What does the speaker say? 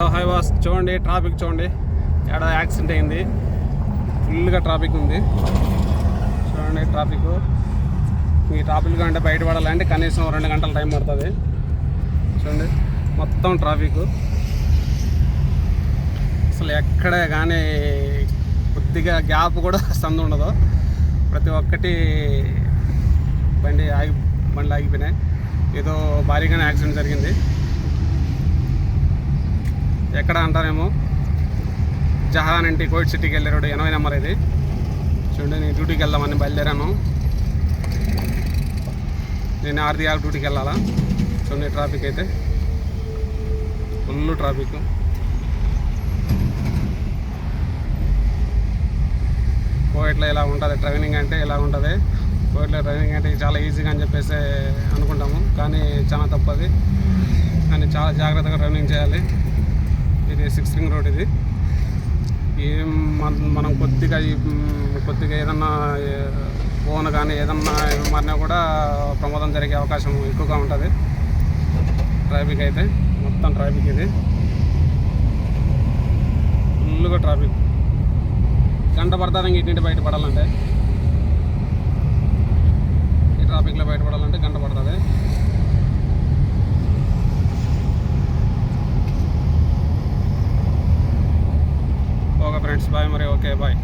High was చూడండి, traffic చూడండి, ఎక్కడ యాక్సిడెంట్ అయింది. ఫుల్గా ట్రాఫిక్ ఉంది చూడండి. ఈ ట్రాఫిక్ అంటే బయటపడాలంటే కనీసం 2 గంటల టైం పడుతుంది. చూడండి మొత్తం ట్రాఫిక్, అసలు ఎక్కడే కానీ కొద్దిగా గ్యాప్ కూడా సందు ఉండదు. ప్రతి ఒక్కటి బండ్లు ఆగిపోయినాయి. ఏదో భారీగానే యాక్సిడెంట్ జరిగింది. ఎక్కడ అంటారేమో, జహాన్ ఇంటి కోవిడ్ సిటీకి వెళ్ళే రోడ్డు 80 నెంబర్ ఇది. చూడండి, నేను డ్యూటీకి వెళ్దామని బయలుదేరాను. నేను 6 డ్యూటీకి వెళ్ళాలా. చూడండి ట్రాఫిక్ అయితే ఫుల్ ట్రాఫిక్. కోవిడ్లో ఇలా ఉంటుంది ట్రైనింగ్ అంటే, ఇలా ఉంటుంది కోవిడ్లో ట్రైనింగ్ అంటే చాలా ఈజీగా అని చెప్పేసి అనుకుంటాము, కానీ చాలా తప్పది. కానీ చాలా జాగ్రత్తగా ట్రైనింగ్ చేయాలి. ఇది 6 రింగ్ రోడ్. ఇది మనం కొద్దిగా ఏదన్నా ఫోన్ కానీ ఏదన్నా మారినా కూడా ప్రమాదం జరిగే అవకాశం ఎక్కువగా ఉంటుంది. ట్రాఫిక్ అయితే మొత్తం ట్రాఫిక్, ఇది ఫుల్గా ట్రాఫిక్. గంట పడుతుంది ఇంటింటి బయటపడాలంటే, ఈ ట్రాఫిక్లో బయటపడాలంటే గంట పడుతుంది. Okay friends, bye. మరి ఓకే బాయ్.